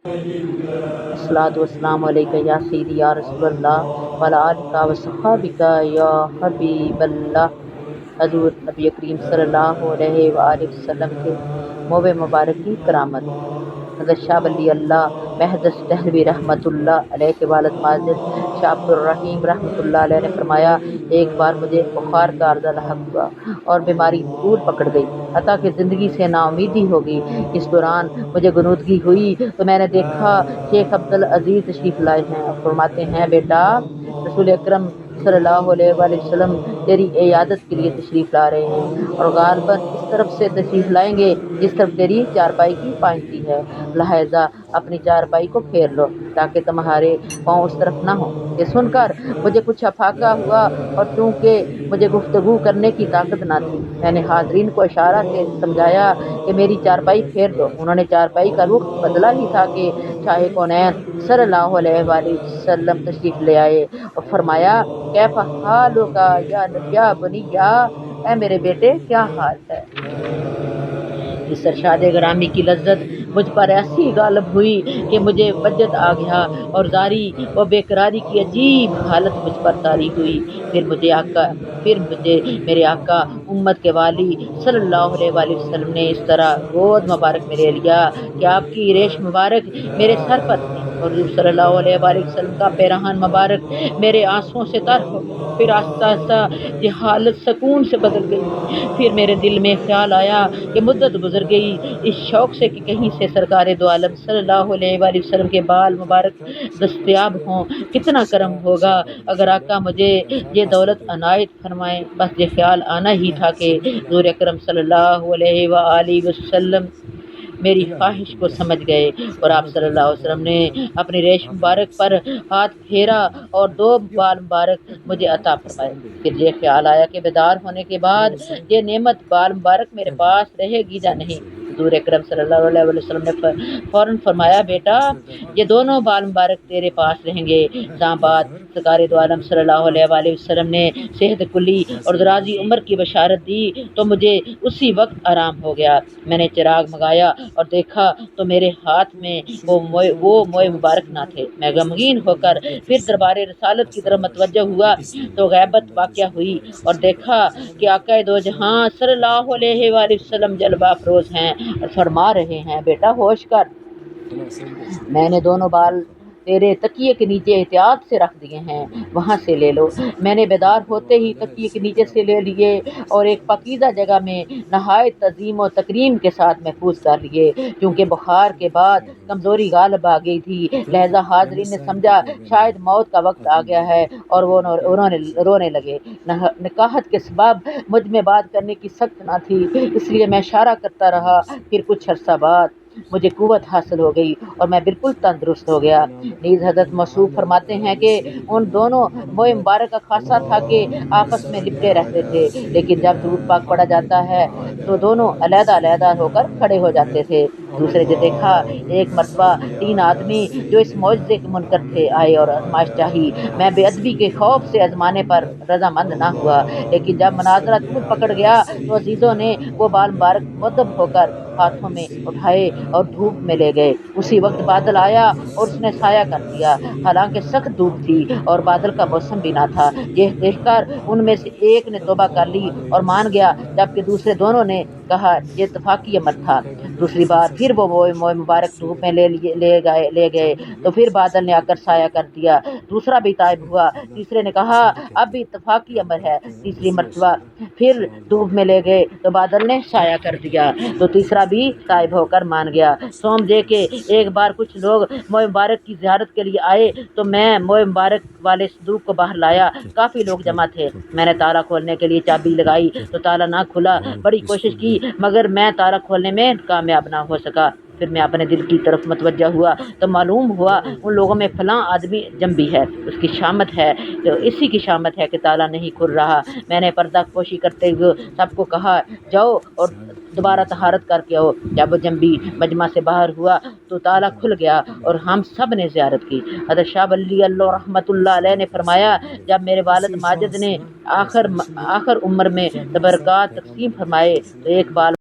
الصلاۃ والسلام علیکہ یا سیدی یا رسول اللہ وعلی آلکہ و صحابکہ یا حبیب اللہ۔ حضور نبی کریم صلی اللہ علیہ وآلہ وسلم کے موہ مبارک کی کرامت۔ حضرت شاہ ولی اللہ محدث دہلوی رحمۃ اللہ علیہ کے والد ماجد شاہ عبد الرحیم رحمۃ اللہ علیہ نے فرمایا، ایک بار مجھے بخار کا عارضہ لاحق ہوا اور بیماری طول پکڑ گئی، حتیٰ کہ زندگی سے نا امیدی ہو گئی۔ اس دوران مجھے غنودگی ہوئی تو میں نے دیکھا شیخ عبدالعزیز تشریف لائے ہیں اور فرماتے ہیں، بیٹا، رسول اکرم صلی اللہ علیہ وآلہ وسلم تیری عیادت کے لیے تشریف لا رہے ہیں اور غالباً اس طرف سے تشریف لائیں گے جس طرف تیری چارپائی کی پائنتی ہے، لہذا اپنی چارپائی کو پھیر لو تاکہ تمہارے پاؤں اس طرف نہ ہوں۔ یہ سن کر مجھے کچھ افاقہ ہوا اور چونکہ مجھے گفتگو کرنے کی طاقت نہ تھی، میں نے حاضرین کو اشارہ سے سمجھایا کہ میری چارپائی پھیر دو۔ انہوں نے چارپائی کا رخ بدلا ہی تھا کہ شاہ کونین صلی اللہ علیہ وآلہ وسلم تشریف لے آئے اور فرمایا، کیف حالک یا بنیا، اے میرے بیٹے کیا حال ہے؟ اس سرشاد گرامی کی لذت مجھ پر ایسی غالب ہوئی کہ مجھے وجد آ گیا اور زاری و بے قراری کی عجیب حالت مجھ پر طاری ہوئی۔ پھر مجھے میرے آقا امت کے والی صلی اللہ علیہ وآلہ وسلم نے اس طرح گود مبارک میں لے لیا کہ آپ کی ریش مبارک میرے سر پر تھی اور حضور صلی اللہ علیہ وآلہ وسلم کا پیراہن مبارک میرے آنسوؤں سے تر ہو گیا۔ پھر آہستہ آہستہ یہ حالت سکون سے بدل گئی۔ پھر میرے دل میں خیال آیا کہ مدت گزر گئی اس شوق سے کہ کہیں سے سرکار دو عالم صلی اللہ علیہ وآلہ وسلم کے بال مبارک دستیاب ہوں۔ کتنا کرم ہوگا اگر آقا مجھے یہ دولت عنایت فرمائیں۔ بس یہ خیال آنا ہی تھا کہ حضور اکرم صلی اللہ علیہ وآلہ وسلم میری خواہش کو سمجھ گئے اور آپ صلی اللہ علیہ وسلم نے اپنی ریش مبارک پر ہاتھ پھیرا اور دو بال مبارک مجھے عطا فرمائے۔ پھر یہ خیال آیا کہ بیدار ہونے کے بعد یہ نعمت بال مبارک میرے پاس رہے گی یا نہیں۔ حضور اکرم صلی اللہ علیہ وسلم نے فوراً فرمایا، بیٹا، یہ دونوں بال مبارک تیرے پاس رہیں گے۔ جہاں بعد سرکار دو عالم صلی اللہ علیہ وآلہ وسلم نے صحت کلی اور درازی عمر کی بشارت دی تو مجھے اسی وقت آرام ہو گیا۔ میں نے چراغ منگایا اور دیکھا تو میرے ہاتھ میں وہ موئے مبارک نہ تھے۔ میں غمگین ہو کر پھر دربار رسالت کی طرف متوجہ ہوا تو غیبت واقع ہوئی اور دیکھا کہ آقا دو جہاں صلی اللہ علیہ وآلہ وسلم جلوہ افروز ہیں اور فرما رہے ہیں، بیٹا ہوش کر، میں نے دونوں بال تیرے تکیے کے نیچے احتیاط سے رکھ دیے ہیں، وہاں سے لے لو۔ میں نے بیدار ہوتے ہی تکیے کے نیچے سے لے لیے اور ایک پاکیزہ جگہ میں نہایت تعظیم و تکریم کے ساتھ محفوظ کر لیے۔ چونکہ بخار کے بعد کمزوری غالب آ گئی تھی، لہذا حاضرین نے سمجھا شاید موت کا وقت آ گیا ہے اور وہ رونے لگے۔ نکاحت کے سبب مجھ میں بات کرنے کی سخت نہ تھی، اس لیے میں اشارہ کرتا رہا۔ پھر کچھ عرصہ بعد مجھے قوت حاصل ہو گئی اور میں بالکل تندرست ہو گیا۔ نیز حضرت موصوف فرماتے ہیں کہ ان دونوں موئے مبارک کا خاصہ تھا کہ آپس میں لپٹے رہتے تھے، لیکن جب درود پاک پڑھا جاتا ہے تو دونوں علیحدہ علیحدہ ہو کر کھڑے ہو جاتے تھے۔ دوسرے نے دیکھا ایک مرتبہ 3 آدمی جو اس معجزے کے منکر تھے آئے اور آزمائش چاہی۔ میں بے ادبی کے خوف سے آزمانے پر رضامند نہ ہوا، لیکن جب مناظرہ طول پکڑ گیا تو عزیزوں نے وہ بال مبارک مؤدب ہو کر ہاتھوں میں اٹھائے اور دھوپ میں لے گئے۔ اسی وقت بادل آیا اور اس نے سایہ کر دیا، حالانکہ سخت دھوپ تھی اور بادل کا موسم بھی نہ تھا۔ یہ دیکھ کر ان میں سے ایک نے توبہ کر لی اور مان گیا، جبکہ دوسرے دونوں نے کہا یہ اتفاقی عمل تھا۔ دوسری بار پھر وہ موئے مبارک دھوپ میں لے گئے تو پھر بادل نے آ کر سایہ کر دیا۔ دوسرا بھی تائب ہوا۔ تیسرے نے کہا اب بھی اتفاقی عمل ہے۔ تیسری مرتبہ پھر دھوپ میں لے گئے تو بادل نے سایہ کر دیا تو تیسرا بھی تائب ہو کر مان گیا۔ سوم دے کے ایک بار کچھ لوگ موئے مبارک کی زیارت کے لیے آئے تو میں موئے مبارک والے صندوق کو باہر لایا۔ کافی لوگ جمع تھے۔ میں نے تالا کھولنے کے لیے چابی لگائی تو تالا نہ کھلا۔ بڑی کوشش کی مگر میں تالا کھولنے میں کامیاب نہ ہو سکا۔ پھر میں اپنے دل کی طرف متوجہ ہوا تو معلوم ہوا ان لوگوں میں فلاں آدمی جنبی ہے، اس کی شامت ہے، تو اسی کی شامت ہے کہ تالا نہیں کھل رہا۔ میں نے پردہ پوشی کرتے ہوئے سب کو کہا جاؤ اور دوبارہ طہارت کر کے آؤ۔ جب وہ جنبی مجمع سے باہر ہوا تو تالا کھل گیا اور ہم سب نے زیارت کی۔ حضرت شاہ ولی اللہ رحمۃ اللہ علیہ نے فرمایا، جب میرے والد ماجد نے آخر عمر میں تبرکات تقسیم فرمائے تو ایک بال